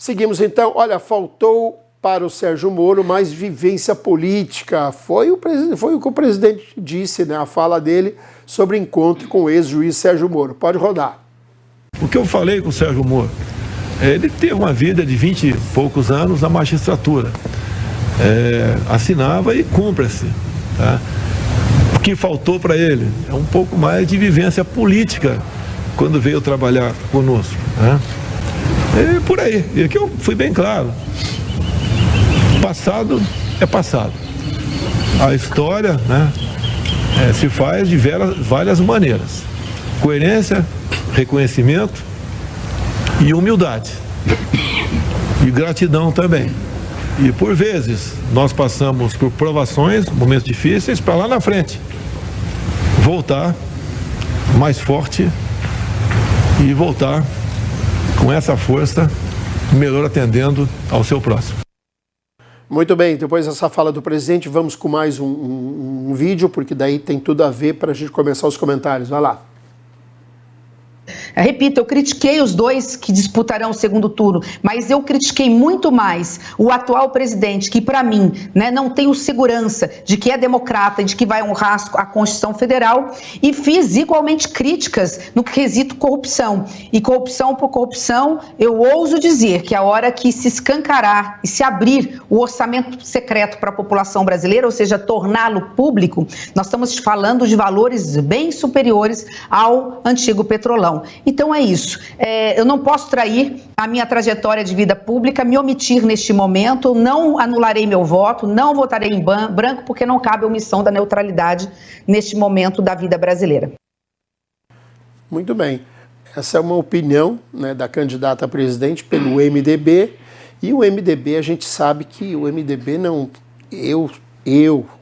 Seguimos então. Olha, faltou para o Sérgio Moro mais vivência política. Foi o que o presidente disse, né? A fala dele sobre o encontro com o ex-juiz Sérgio Moro. Pode rodar. O que eu falei com o Sérgio Moro? Ele teve uma vida de 20 e poucos anos na magistratura. Assinava e cumpre-se. Tá? O que faltou para ele é um pouco mais de vivência política quando veio trabalhar conosco. Né? É por aí. E aqui eu fui bem claro. Passado é passado. A história, né, se faz de várias maneiras. Coerência, reconhecimento e humildade. E gratidão também. E por vezes nós passamos por provações, momentos difíceis, para lá na frente voltar mais forte e voltar com essa força, melhor atendendo ao seu próximo. Muito bem, depois dessa fala do presidente, vamos com mais um vídeo, porque daí tem tudo a ver para a gente começar os comentários. Vai lá. Repito, eu critiquei os dois que disputarão o segundo turno, mas eu critiquei muito mais o atual presidente, que para mim, né, não tenho segurança de que é democrata e de que vai honrar a Constituição Federal, e fiz igualmente críticas no quesito corrupção. E corrupção por corrupção, eu ouso dizer que a hora que se escancarar e se abrir o orçamento secreto para a população brasileira, ou seja, torná-lo público, nós estamos falando de valores bem superiores ao antigo Petrolão. Então é isso, eu não posso trair a minha trajetória de vida pública, me omitir neste momento, não anularei meu voto, não votarei em branco, porque não cabe a omissão da neutralidade neste momento da vida brasileira. Muito bem, essa é uma opinião, né, da candidata a presidente pelo MDB, e o MDB, a gente sabe que o MDB não,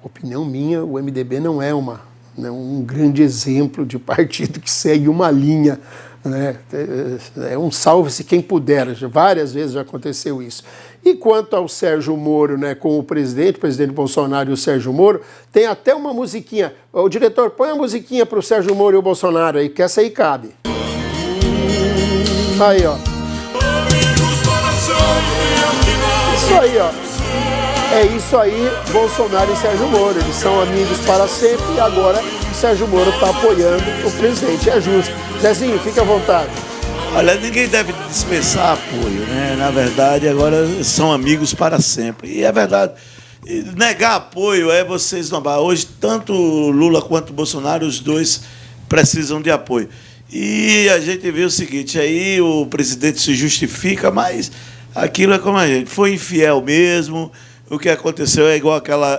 opinião minha, o MDB não é um grande exemplo de partido que segue uma linha, né? É um salve-se quem puder, várias vezes já aconteceu isso. E quanto ao Sérgio Moro, né, com o presidente Bolsonaro e o Sérgio Moro, tem até uma musiquinha. O diretor, põe a musiquinha para o Sérgio Moro e o Bolsonaro aí, que essa aí cabe. Aí, ó. Isso aí, ó. É isso aí, Bolsonaro e Sérgio Moro, eles são amigos para sempre e agora o Sérgio Moro está apoiando o presidente, é justo. Zezinho, fica à vontade. Olha, ninguém deve dispensar apoio, né? Na verdade, agora são amigos para sempre. E é verdade, negar apoio é você esnobar. Hoje, tanto Lula quanto Bolsonaro, os dois precisam de apoio. E a gente vê o seguinte, aí o presidente se justifica, mas aquilo é como a gente, foi infiel mesmo. O que aconteceu é igual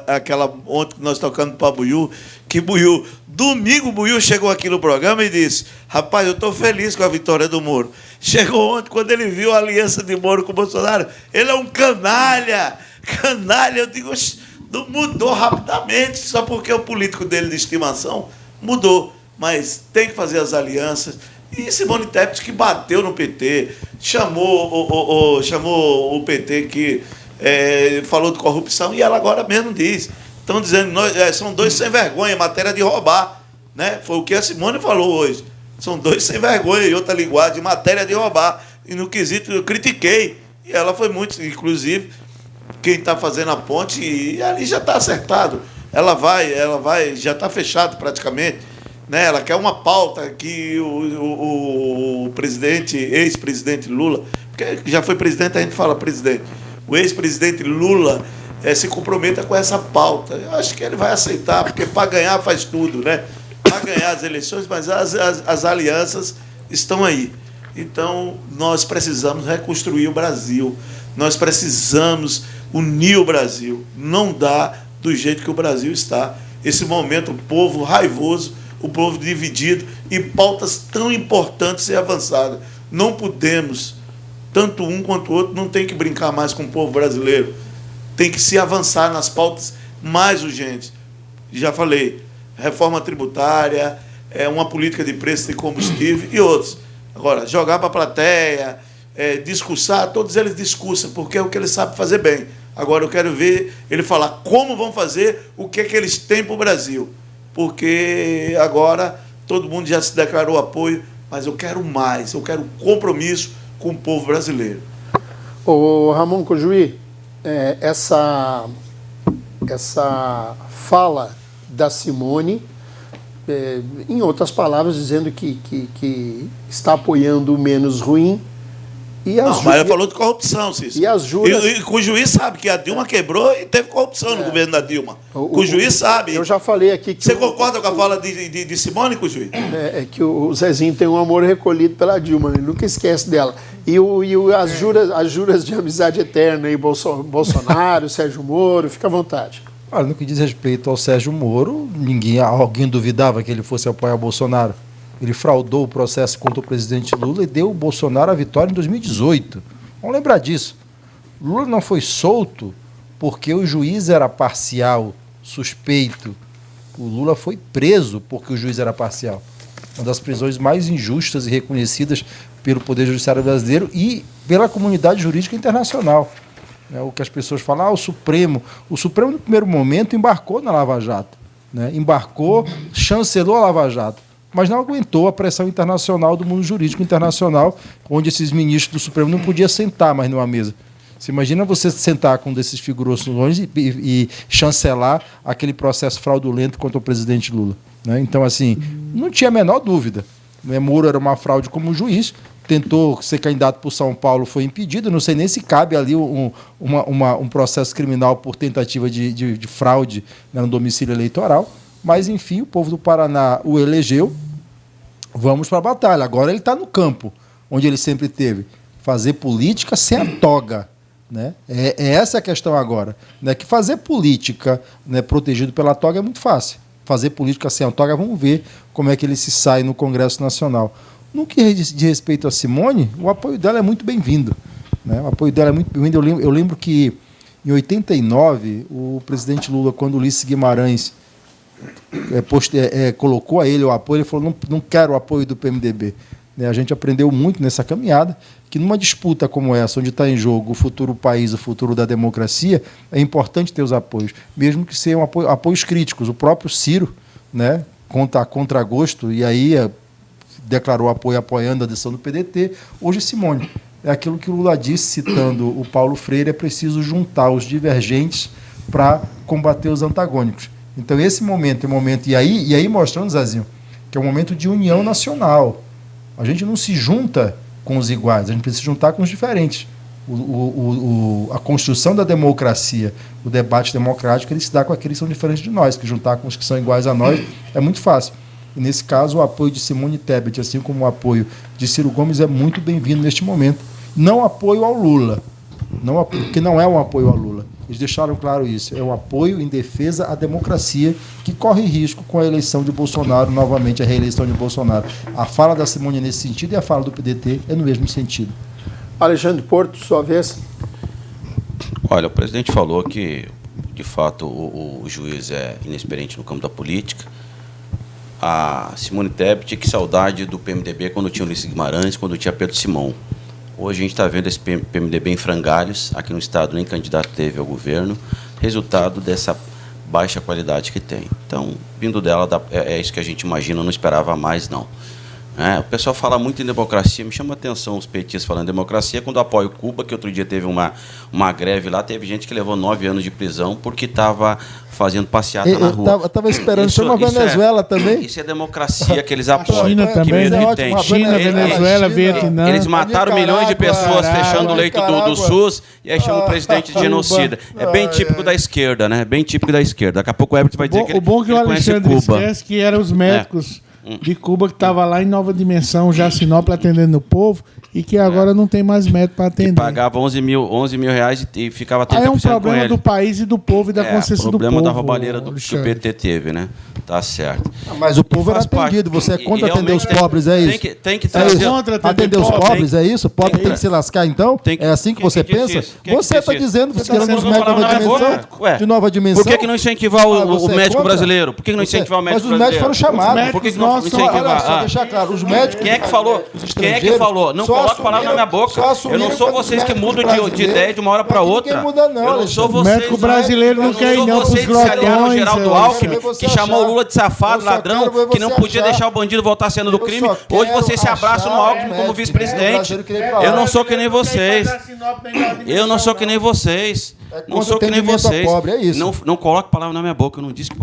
aquela ontem que nós tocando para Buiú, que Buiú, domingo Buiú chegou aqui no programa e disse, rapaz, eu estou feliz com a vitória do Moro. Chegou ontem, quando ele viu a aliança de Moro com o Bolsonaro, ele é um canalha, eu digo, mudou rapidamente, só porque o político dele de estimação mudou, mas tem que fazer as alianças. E Simone Tebet, que bateu no PT, chamou o PT que... falou de corrupção e ela agora mesmo diz. Estão dizendo que são dois sem vergonha em matéria de roubar. Né? Foi o que a Simone falou hoje. São dois sem vergonha em outra linguagem, em matéria de roubar. E no quesito eu critiquei. E ela foi muito, inclusive, quem está fazendo a ponte, e ali já está acertado. Ela vai, já está fechado praticamente. Né? Ela quer uma pauta que o presidente, ex-presidente Lula, porque já foi presidente, a gente fala presidente. O ex-presidente Lula se comprometa com essa pauta. Eu acho que ele vai aceitar, porque para ganhar faz tudo, né? Para ganhar as eleições, mas as alianças estão aí. Então, nós precisamos reconstruir o Brasil. Nós precisamos unir o Brasil. Não dá do jeito que o Brasil está. Esse momento, o povo raivoso, o povo dividido, e pautas tão importantes e avançadas. Não podemos... Tanto um quanto o outro não tem que brincar mais com o povo brasileiro. Tem que se avançar nas pautas mais urgentes. Já falei, reforma tributária, uma política de preço de combustível e outros. Agora, jogar para a plateia, discursar, todos eles discursam, porque é o que eles sabem fazer bem. Agora eu quero ver ele falar como vão fazer, o que é que eles têm para o Brasil. Porque agora todo mundo já se declarou apoio, mas eu quero mais, eu quero compromisso com o povo brasileiro. Ô, Ramon Cojuí, essa fala da Simone, em outras palavras, dizendo que está apoiando o menos ruim. Mas ela falou de corrupção, Cícero. E as juras... E o juiz sabe que a Dilma quebrou e teve corrupção no governo da Dilma. O juiz sabe. Eu já falei aqui que... Você concorda com a fala de Simone, com o juiz? É que o Zezinho tem um amor recolhido pela Dilma, ele nunca esquece dela. E as juras de amizade eterna aí, Bolsonaro, Sérgio Moro, fica à vontade. Olha, no que diz respeito ao Sérgio Moro, alguém duvidava que ele fosse apoiar o Bolsonaro. Ele fraudou o processo contra o presidente Lula e deu ao Bolsonaro a vitória em 2018. Vamos lembrar disso. Lula não foi solto porque o juiz era parcial, suspeito. O Lula foi preso porque o juiz era parcial. Uma das prisões mais injustas e reconhecidas pelo Poder Judiciário brasileiro e pela comunidade jurídica internacional. O que as pessoas falam, o Supremo no primeiro momento embarcou na Lava Jato, embarcou, chancelou a Lava Jato, mas não aguentou a pressão internacional do mundo jurídico internacional, onde esses ministros do Supremo não podiam sentar mais numa mesa. Você imagina você sentar com um desses figurões e chancelar aquele processo fraudulento contra o presidente Lula. Então, assim, não tinha a menor dúvida. Moro era uma fraude como juiz, tentou ser candidato por São Paulo, foi impedido. Não sei nem se cabe ali um processo criminal por tentativa de fraude no domicílio eleitoral. Mas, enfim, o povo do Paraná o elegeu. Vamos para a batalha. Agora ele está no campo, onde ele sempre teve. Fazer política sem a toga. É essa a questão agora. Que fazer política protegido pela toga é muito fácil. Fazer política sem a toga, vamos ver como é que ele se sai no Congresso Nacional. No que diz respeito a Simone, o apoio dela é muito bem-vindo. O apoio dela é muito bem-vindo. Eu lembro que, em 89, o presidente Lula, quando Ulisses Guimarães colocou a ele o apoio, ele falou, não quero o apoio do PMDB. A gente aprendeu muito nessa caminhada, que numa disputa como essa, onde está em jogo o futuro país, o futuro da democracia, é importante ter os apoios, mesmo que sejam apoios críticos. O próprio Ciro, contra contragosto, e aí declarou apoio apoiando a decisão do PDT. Hoje, Simone, é aquilo que o Lula disse, citando o Paulo Freire, é preciso juntar os divergentes para combater os antagônicos. Então, esse momento é um momento, e aí mostrando, Zezinho, que é um momento de união nacional. A gente não se junta com os iguais, a gente precisa se juntar com os diferentes. A construção da democracia, o debate democrático, ele se dá com aqueles que são diferentes de nós, que juntar com os que são iguais a nós é muito fácil. E, nesse caso, o apoio de Simone Tebet, assim como o apoio de Ciro Gomes, é muito bem-vindo neste momento. Não apoio ao Lula, porque não é um apoio ao Lula. Eles deixaram claro isso. É um apoio em defesa à democracia que corre risco com a eleição de Bolsonaro, novamente a reeleição de Bolsonaro. A fala da Simone nesse sentido e a fala do PDT é no mesmo sentido. Alexandre Porto, sua vez. Olha, o presidente falou que, de fato, o juiz é inexperiente no campo da política. A Simone Tebet, que saudade do PMDB quando tinha Ulisses Guimarães, quando tinha Pedro Simão. Hoje a gente está vendo esse PMDB em frangalhos, aqui no Estado nem candidato teve ao governo, resultado dessa baixa qualidade que tem. Então, vindo dela, é isso que a gente imagina, não esperava mais, não. O pessoal fala muito em democracia, me chama a atenção os petistas falando em democracia, quando apoio Cuba, que outro dia teve uma greve lá, teve gente que levou 9 anos de prisão porque estava fazendo passeata na rua. Estava esperando, chama a Venezuela também. Isso é democracia que eles apoiam. China também, né? China, Venezuela, Vietnã. Eles mataram milhões de pessoas fechando o leito do SUS e aí chamam o presidente de genocida. É bem típico da esquerda, né? Bem típico da esquerda. Daqui a pouco o Herbert vai dizer que ele conhece Cuba. O bom que o Alexandre esquece que eram os médicos de Cuba que estavam lá em Nova Dimensão, já Sinop, atendendo o povo, e que agora não tem mais médico para atender. E pagava 11 mil reais e ficava 30% com ele. É um problema do país e do povo e da consciência do povo. O problema da roubalheira que o PT teve, né? Tá certo. Mas o povo era atendido. Você é contra atender os pobres, é isso? Tem que trazer... Atender os pobres, é isso? O pobre tem que se lascar, então? É assim que você pensa? Você está dizendo que você quer os médicos de nova dimensão? Por que não incentivar o médico brasileiro? Por que não incentivar o médico brasileiro? Mas os médicos foram chamados. Por que não posso... Olha só, deixar claro, os médicos... Quem é que falou? Quem é que falou? Não coloca a palavra na minha boca. Eu não sou vocês que mudam de ideia de uma hora para outra. Ninguém muda, não. Eu não sou vocês. O médico brasileiro não quer ir não pros vocês que se aliaram ao grotões. Geraldo Alckmin, que chamou o Lula de safado, Eu só ladrão, quero ver que não você podia achar. deixar o bandido voltar à cena do Eu crime. só Hoje quero vocês se abraçam no achar Alckmin como médico, vice-presidente. brasileiro que nem pra lá. Eu não sou que nem vocês. Eu não sou que nem vocês. Não sou que nem vocês. Pobre, é isso. Não coloque palavra na minha boca. Eu não disse que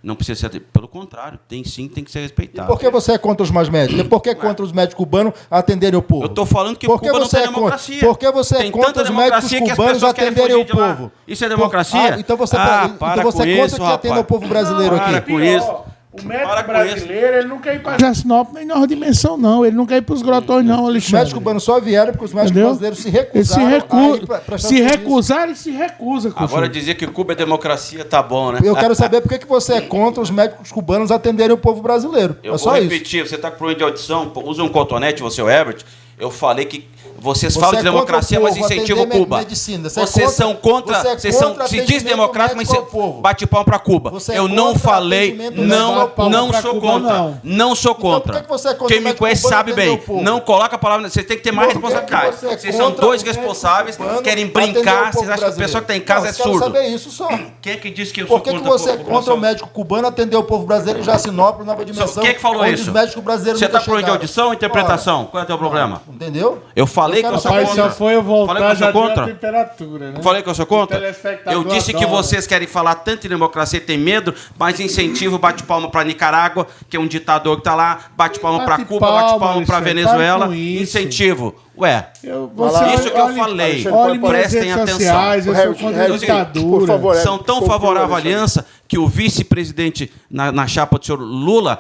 não precisa ser. Pelo contrário, tem sim, tem que ser respeitado. Por que você é contra os mais médicos? Por que contra os médicos cubanos atenderem o povo? Eu estou falando que Por que Cuba não você tem é contra? democracia. Por que você é Tem contra tanta os médicos democracia que as cubanos pessoas querem atenderem o fugir de lá. povo? Isso é democracia? Então você, para então você é com contra isso, que atenda rapaz. o povo brasileiro Para aqui? com isso. O médico Para com brasileiro, ele não quer ir para Jacinópolis nem nova dimensão, não. Ele não quer ir para os grotões, não, Os Alexandre. médicos cubanos só vieram porque os médicos Entendeu? brasileiros se Eles se recusaram se recusaram e se recusam. Agora dizer que Cuba é democracia tá bom, né? Eu quero saber por que você é contra os médicos cubanos atenderem o povo brasileiro. Eu É só vou isso. repetir, você está com problema de audição, usa um cotonete, você, o Herbert. Eu falei que vocês Você falam é de democracia, contra o mas povo, incentivam atender Cuba. medicina. Você é Vocês contra- são contra. você é Vocês são, contra se diz atendimento democrata, mas médico você ao povo. bate palma para Cuba. Você é Eu não contra falei, atendimento médico ao não povo. sou Cuba, contra. não. Não sou contra. por que você é contra Quem o me médico conhece cubano sabe atender bem. o povo? Não coloca a palavra. Vocês têm que ter mais Por que responsabilidade. você é Vocês são contra dois o médico responsáveis, cubano querem atender o brincar, povo vocês acham que a brasileiro? pessoa que está em casa Não, é eu quero surdo. saber isso só. Quem é que disse que eu sou Por que contra você a é contra população? o médico cubano atender o povo brasileiro em Jacinópolis, Nova Dimensão? Quem é que falou onde isso? Os médicos brasileiros Você nunca está falando de chegaram? audição ou interpretação? Qual é o teu problema? Entendeu? Eu falei que eu sou Rapaz, contra. só foi eu Falei que voltar, eu já sou deu a contra. temperatura, né? Falei que eu sou contra? O telespectador Eu disse que adora. vocês querem falar tanto em democracia e tem medo, mas incentivo, bate palma para Nicarágua, que é um ditador que está lá, bate palma para Bate Cuba, palma, bate palma para Alexandre, Venezuela, para com isso. incentivo. Ué, Você isso que eu falei. Olhe minhas Prestem redes atenção. sociais, eu sou Herbert, contra a Herbert, ditadura. por favor, São tão conclua, favorável à Alexandre. aliança que o vice-presidente na chapa do senhor Lula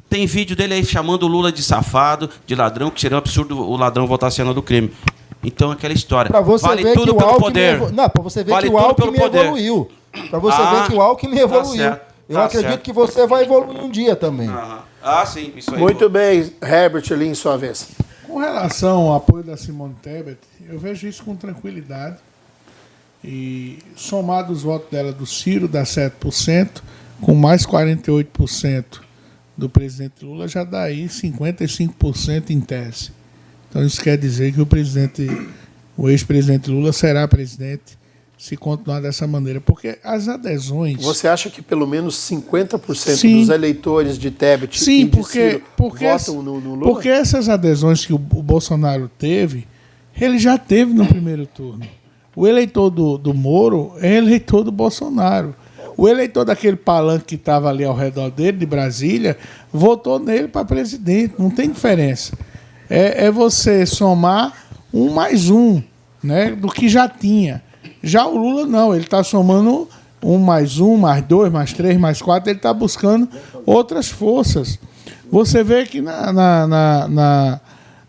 tem vídeo dele aí chamando o Lula de safado, de ladrão, que seria um absurdo o ladrão voltar à cena do crime. Então, aquela história. Pra você vale ver tudo que o pelo Alckmin poder. Não, para você ver Vale que o tudo Alckmin pelo poder. evoluiu. Para você Ah, ver que o Alckmin tá evoluiu. certo, Eu tá acredito certo. que você vai evoluir um dia também. Ah, sim, isso aí. Muito bem, Herbert, ali em sua vez. Com relação ao apoio da Simone Tebet, eu vejo isso com tranquilidade. E somado os votos dela do Ciro, dá 7%, com mais 48% do presidente Lula, já dá aí 55% em tese. Então isso quer dizer que o ex-presidente Lula será presidente se continuar dessa maneira. Porque as adesões... Você acha que pelo menos 50% Sim. dos eleitores de Tebet Sim, e de Ciro votam no Lula? porque essas adesões que o Bolsonaro teve, ele já teve no primeiro turno. O eleitor do Moro é eleitor do Bolsonaro. O eleitor daquele palanque que estava ali ao redor dele, de Brasília, votou nele para presidente. Não tem diferença. É você somar 1 mais 1, né, do que já tinha. Já o Lula não, ele está somando 1 mais 1, mais 2, mais 3, mais 4, ele está buscando outras forças. Você vê que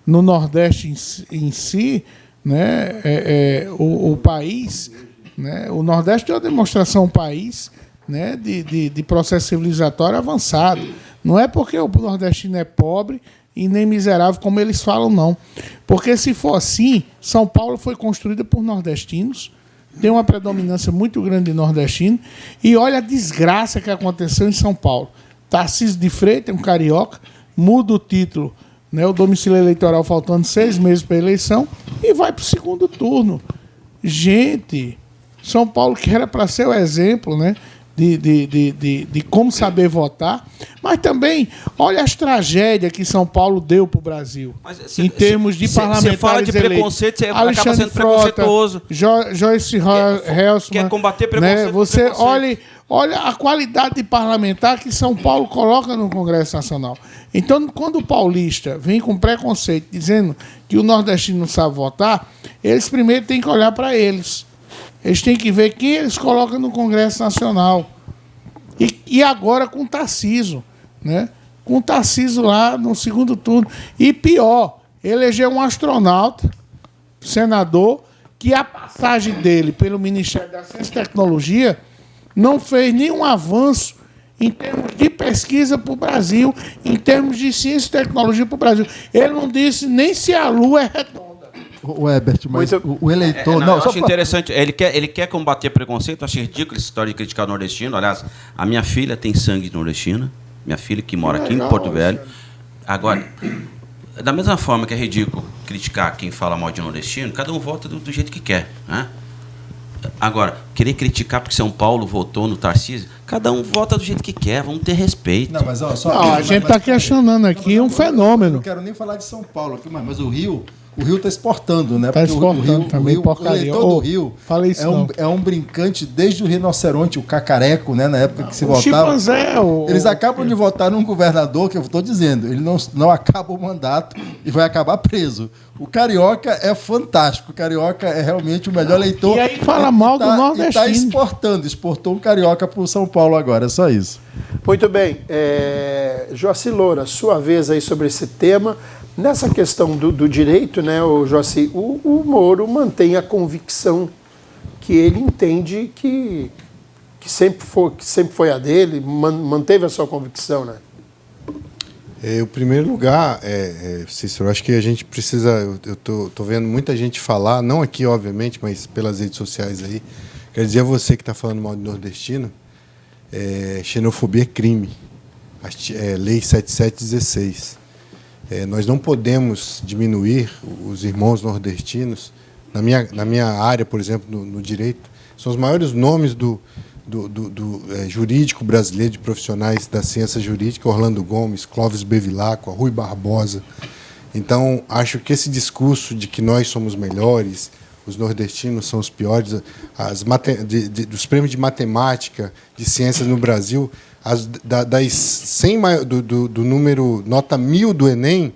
no Nordeste em si, né, o país, né, o Nordeste é uma demonstração país, né, de processo civilizatório avançado. Não é porque o nordestino é pobre e nem miserável, como eles falam, não. Porque se for assim, São Paulo foi construída por nordestinos, tem uma predominância muito grande de nordestino, e olha a desgraça que aconteceu em São Paulo. Tarcísio de Freitas, um carioca, muda o título, né, o domicílio eleitoral faltando 6 meses para a eleição, e vai para o segundo turno. Gente, São Paulo, que era para ser o exemplo, né, de como saber votar, mas também olha as tragédias que São Paulo deu para o Brasil, em termos de parlamentares. Você fala de preconceito, você acaba sendo preconceituoso. Joyce Helsman. Quer combater preconceito, né? Você preconceito. olha a qualidade de parlamentar que São Paulo coloca no Congresso Nacional. Então, quando o paulista vem com preconceito dizendo que o nordestino não sabe votar, eles primeiro têm que olhar para eles. Eles têm que ver quem eles colocam no Congresso Nacional. E agora com o Tarcísio, né? Com o Tarcísio lá no segundo turno. E pior, elegeu um astronauta, senador, que a passagem dele pelo Ministério da Ciência e Tecnologia não fez nenhum avanço em termos de pesquisa para o Brasil, em termos de ciência e tecnologia para o Brasil. Ele não disse nem se a Lua é redonda. O Herbert, mas o eleitor... Não, eu só acho interessante. Ele quer combater preconceito. Eu acho ridículo essa história de criticar o nordestino. Aliás, a minha filha tem sangue nordestina. minha filha que mora aqui em Porto Velho. Agora, da mesma forma que é ridículo criticar quem fala mal de nordestino, cada um vota do jeito que quer, né? Agora, querer criticar porque São Paulo votou no Tarcísio, cada um vota do jeito que quer, vamos ter respeito. Não, mas ó, só, Não, a gente está questionando aqui um fenômeno. Não quero nem falar de São Paulo aqui, mas o Rio está exportando, né? Está exportando também, porcaria. O eleitor do Rio falei isso é um brincante desde o rinoceronte, o cacareco, né? Na época que se votava. Chimpanzé, eles acabam de votar num governador, que eu estou dizendo, ele não acaba o mandato e vai acabar preso. O carioca é fantástico, o carioca é realmente o melhor eleitor. E aí fala mal do nordestino. Está exportou um carioca para o São Paulo agora, é só isso. Muito bem. Joaci Loura, sua vez aí sobre esse tema. Nessa questão do direito, né, Joaci, o Moro mantém a convicção que ele entende que sempre foi a dele, manteve a sua convicção, né? Em primeiro lugar, Cícero, acho que a gente precisa... Eu tô vendo muita gente falar, não aqui, obviamente, mas pelas redes sociais aí. Quero dizer a você que está falando mal de nordestino, xenofobia é crime. Lei 7716. Nós não podemos diminuir os irmãos nordestinos. Na minha área, por exemplo, no direito, são os maiores nomes do jurídico brasileiro, de profissionais da ciência jurídica: Orlando Gomes, Clóvis Bevilacqua, Rui Barbosa. Então, acho que esse discurso de que nós somos melhores, os nordestinos são os piores, dos prêmios de matemática, de ciências no Brasil, das 100 do número nota 1000 do Enem,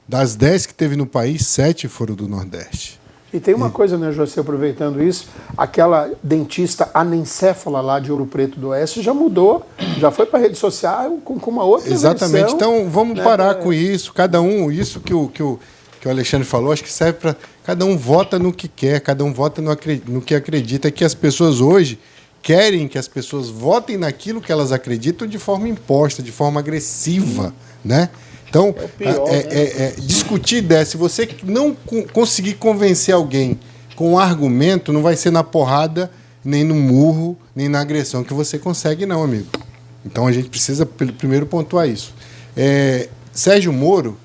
das 10 que teve no país, 7 foram do Nordeste. E tem uma coisa, né, José, aproveitando isso, aquela dentista anencéfala lá de Ouro Preto do Oeste já mudou, já foi para a rede social com uma outra Exatamente. versão, então vamos parar com isso, cada um, isso que o Alexandre falou, acho que serve para... Cada um vota no que quer, cada um vota no que acredita, que as pessoas hoje querem que as pessoas votem naquilo que elas acreditam de forma imposta, de forma agressiva, né? Então, discutir ideia, se você não conseguir convencer alguém com um argumento, não vai ser na porrada, nem no murro, nem na agressão que você consegue, não, amigo. Então, a gente precisa, primeiro, pontuar isso. Sérgio Moro,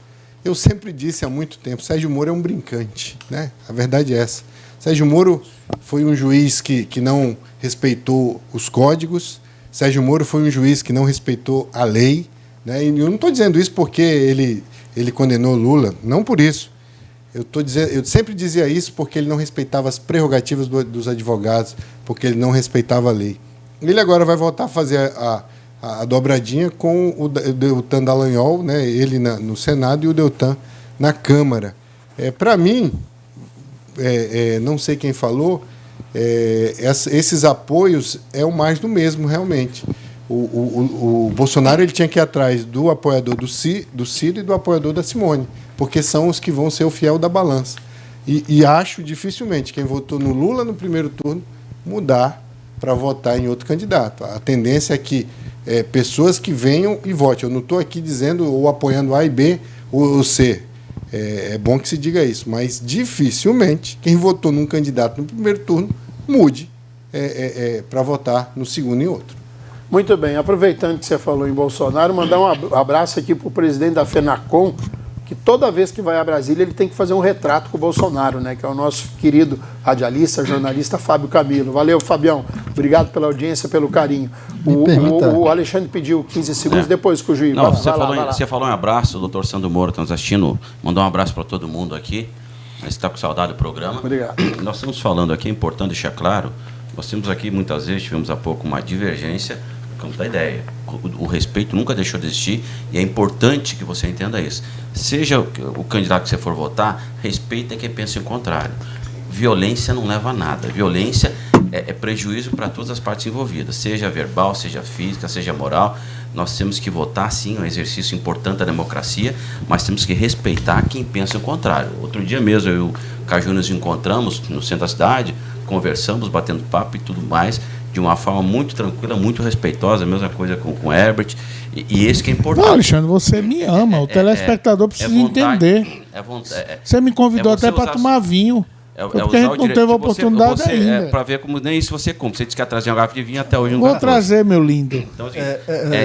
eu sempre disse há muito tempo, Sérgio Moro é um brincante, né? A verdade é essa. Sérgio Moro foi um juiz que não respeitou os códigos, Sérgio Moro foi um juiz que não respeitou a lei, né? E eu não estou dizendo isso porque ele condenou Lula, não por isso. Eu sempre dizia isso porque ele não respeitava as prerrogativas dos advogados, porque ele não respeitava a lei. Ele agora vai voltar a fazer a dobradinha com o Deltan Dallagnol, né? Ele no Senado e o Deltan na Câmara. Para mim, não sei quem falou, esses apoios é o mais do mesmo, realmente. O Bolsonaro ele tinha que ir atrás do apoiador do Ciro e do apoiador da Simone, porque são os que vão ser o fiel da balança. E acho dificilmente quem votou no Lula no primeiro turno mudar para votar em outro candidato. A tendência é que pessoas que venham e votem. Eu não estou aqui dizendo ou apoiando A e B ou C. É bom que se diga isso, mas dificilmente quem votou num candidato no primeiro turno mude para votar no segundo e outro. Muito bem, aproveitando que você falou em Bolsonaro, mandar um abraço aqui para o presidente da FENACOM, que toda vez que vai a Brasília ele tem que fazer um retrato com o Bolsonaro, né? Que é o nosso querido radialista, jornalista Fábio Camilo. Valeu, Fabião. Obrigado pela audiência, pelo carinho. O Alexandre pediu 15 segundos depois que o juiz... Não, você falou um abraço, o doutor Sandro Moro está nos assistindo, mandou um abraço para todo mundo aqui. Você está com saudade do programa. Obrigado. Nós estamos falando aqui, é importante deixar claro, nós temos aqui, muitas vezes, tivemos há pouco uma divergência no campo da ideia. O respeito nunca deixou de existir e é importante que você entenda isso. Seja o candidato que você for votar, respeita quem pensa o contrário. Violência não leva a nada. Violência é prejuízo para todas as partes envolvidas, seja verbal, seja física, seja moral. Nós temos que votar, sim, é um exercício importante da democracia, mas temos que respeitar quem pensa o contrário. Outro dia mesmo, eu e o Caju nos encontramos no centro da cidade, conversamos, batendo papo e tudo mais, de uma forma muito tranquila, muito respeitosa, a mesma coisa com o Herbert, e esse que é importante. Não, Alexandre, você me ama, o telespectador precisa entender. Você me convidou até para tomar vinho. Porque a gente não teve a oportunidade ainda. Para ver como nem isso você cumpre. Você disse que ia trazer uma garrafa de vinho, até hoje não Vou trazer, meu lindo. Então, assim,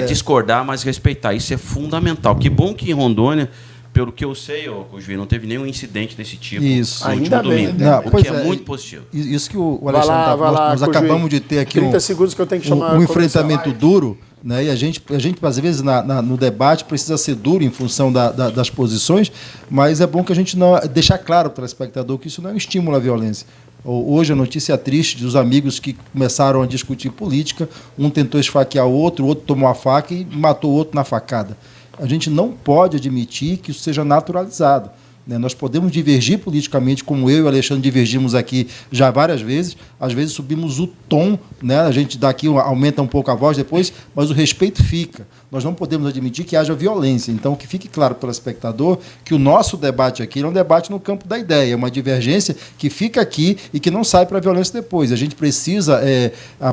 discordar, mas respeitar. Isso é fundamental. Que bom que em Rondônia, pelo que eu sei, Juiz, não teve nenhum incidente desse tipo no último domingo. O que é muito positivo. Isso que o Alexandre nós acabamos de ter aqui 30 segundos que eu tenho que chamar um enfrentamento duro, né? E a gente às vezes, no debate, precisa ser duro em função das posições, mas é bom que a gente não deixar claro para o telespectador que isso não é um estímulo à violência. Hoje a notícia triste dos amigos que começaram a discutir política, um tentou esfaquear o outro tomou a faca e matou o outro na facada. A gente não pode admitir que isso seja naturalizado. Nós podemos divergir politicamente, como eu e o Alexandre divergimos aqui já várias vezes. Às vezes subimos o tom, né? A gente daqui aumenta um pouco a voz depois, mas o respeito fica. Nós não podemos admitir que haja violência. Então, que fique claro para o espectador que o nosso debate aqui é um debate no campo da ideia, é uma divergência que fica aqui e que não sai para a violência depois. A gente precisa,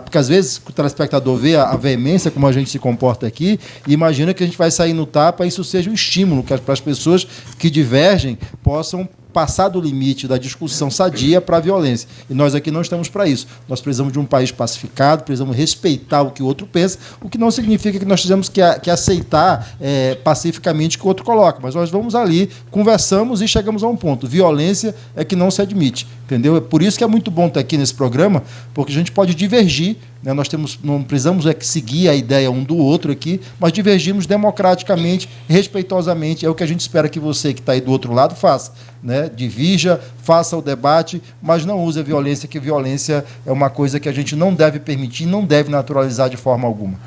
porque às vezes o telespectador vê a veemência como a gente se comporta aqui e imagina que a gente vai sair no tapa e isso seja um estímulo para as pessoas que divergem possam passar do limite da discussão sadia para a violência. E nós aqui não estamos para isso. Nós precisamos de um país pacificado, precisamos respeitar o que o outro pensa, o que não significa que nós temos que aceitar pacificamente o que o outro coloca. Mas nós vamos ali, conversamos e chegamos a um ponto. Violência é que não se admite. Entendeu? É por isso que é muito bom estar aqui nesse programa, porque a gente pode divergir, né? Nós não precisamos seguir a ideia um do outro aqui, mas divergimos democraticamente, respeitosamente. É o que a gente espera que você que está aí do outro lado faça, né? Divirja, faça o debate, mas não use a violência, que violência é uma coisa que a gente não deve permitir, não deve naturalizar de forma alguma.